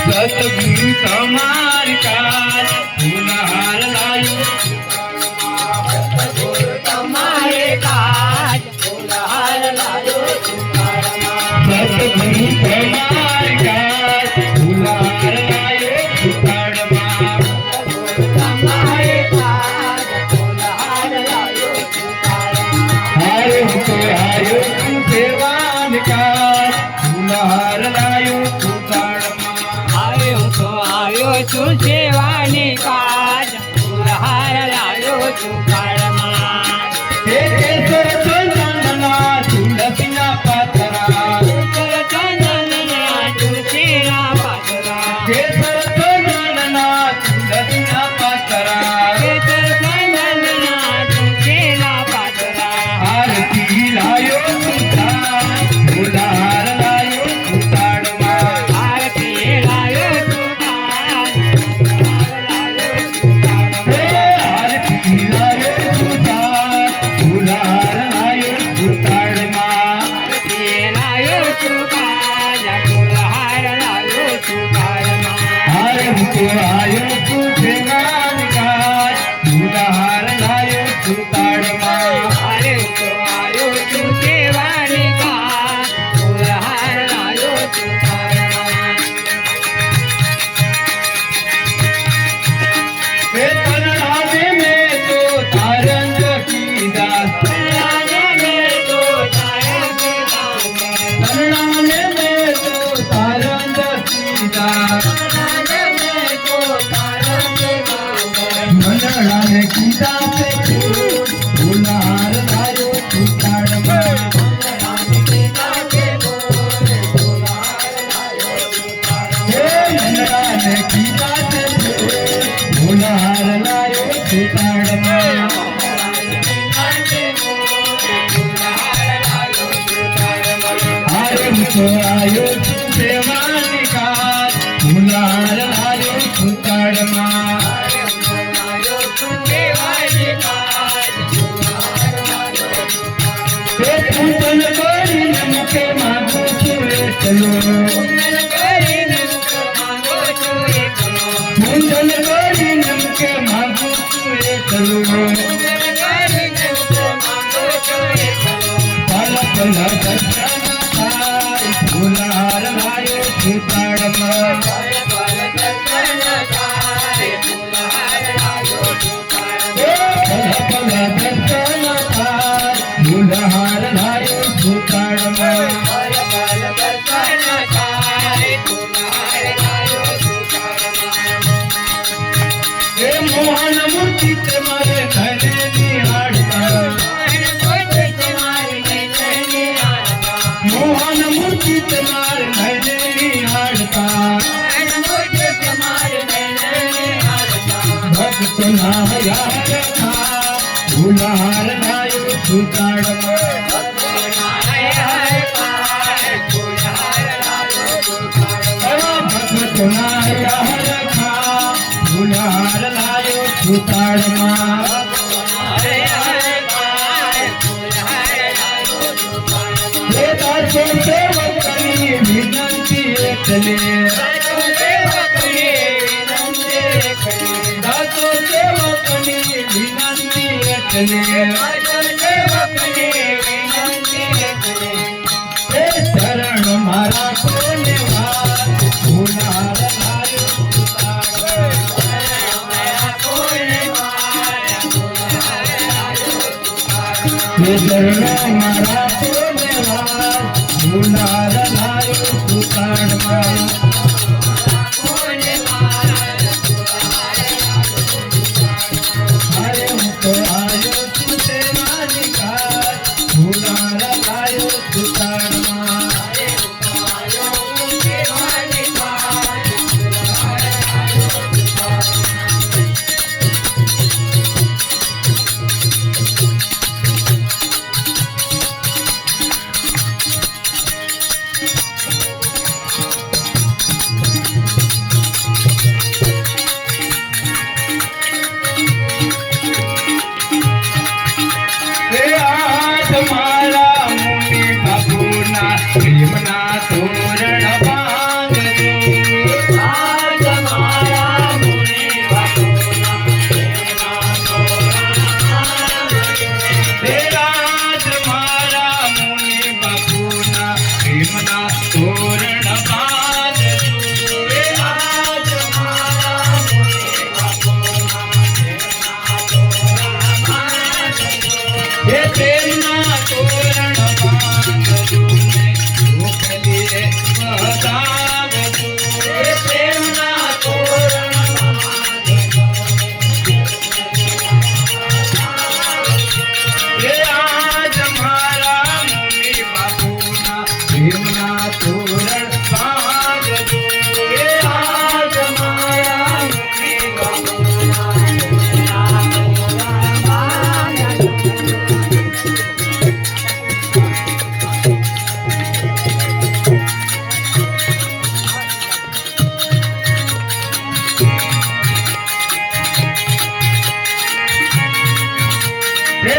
સતગુરુ તમારી કાજ ફૂલહાર લાયો સતગુરુ તમારે કાજ ફૂલહાર લાયો સુકાળમાં સતગુરુ તમારી કાજ ફૂલહાર લાયો સુકાળમાં તમારે કાજ ફૂલહાર લાયો સુકાળમાં હારો તો હારો તું સેવાન કાજ ફૂલહાર લાયો સુકાળમાં આવ્યો તો આવ્યો છું સેવાની કાજ ફૂલહાર લાયો સુકાળમાં હે કેસર ચંદનના તુલસીના પાતરા કેસર ચંદનના તુલસીના પાતરા કેસર ચંદનના તુલસીના પાતરા કેસર ચંદનના તુલસીના પાતરા આરતી લાયો સુતાર ફૂલહાર લાયો સુતાડમાં આરતી લાયો સુકાળ ફૂલહાર લાયો સુકાળમાં હે આરતી લાયો સુતાર ફૂલહાર લાયો સુતાડમાં આરતી લાયો સુકાળ ફૂલહાર લાયો સુકાળમાં હારે તો આયો તું સેવાન કાજ ફૂલહાર લાયો સુતાડમાં અરે તો આવ્યો છું સેવાની કાજ ફૂલહાર લાયો સુકાળમાં હે તનડાને મેં તો તારંગ કીધા રાજે મેં તો તારે કીધા તનડાને મેં તો તારંગ કીધા રાજે મેં તો તારે કીધા મનડાને કીધા તે ફૂલહાર લાયો સુતાડમાં રાણી કીધા કે બોલે ફૂલહાર લાયો સુકાળમાં હે મનડાને કીધા તે ફૂલહાર લાયો સુતાડમાં રાણી કીધા કે બોલે ફૂલહાર લાયો સુકાળમાં હારે તો આયો તું સેવાની કાજ ફૂલહાર લાયો સુતાડમાં હે પૂજન કરીને મુખે માગું છું એટલું પૂજન કરીને મુખે માગું છું એટલું પલ પલ દર્શન થાય ફૂલહાર લાયો સુતાડમાં હે પલ પલ દર્શન થાય ફૂલહાર લાયો સુતાડમાં હે મોહન મૂર્તિ તમારે ઘરે નિહાળતા મોહન મૂર્તિ તમારે ઘરે નિહાળતા ભક્તના યાર થા ફૂલહાર લાયો સુતાડમાં ભક્તના યાર થા ફૂલહાર લાયો સુતાડમાં હે દાસો સેવકની વિનંતી એટલે દાસો સેવકની વિનંતી એટલે હે ચરણ મારા કોને વાર ફૂલહાર લાયો હે ચરણ મારા કોને વાર ફૂલહાર લાયો સુતાડમાં હારે તો આયો તું સેવાની કાજ ફૂલહાર લાયો સુતાડમાં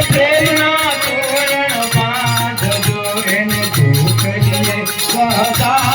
પ્રેમના તોરણ બાંધજો એને ગોખડીએ વહતા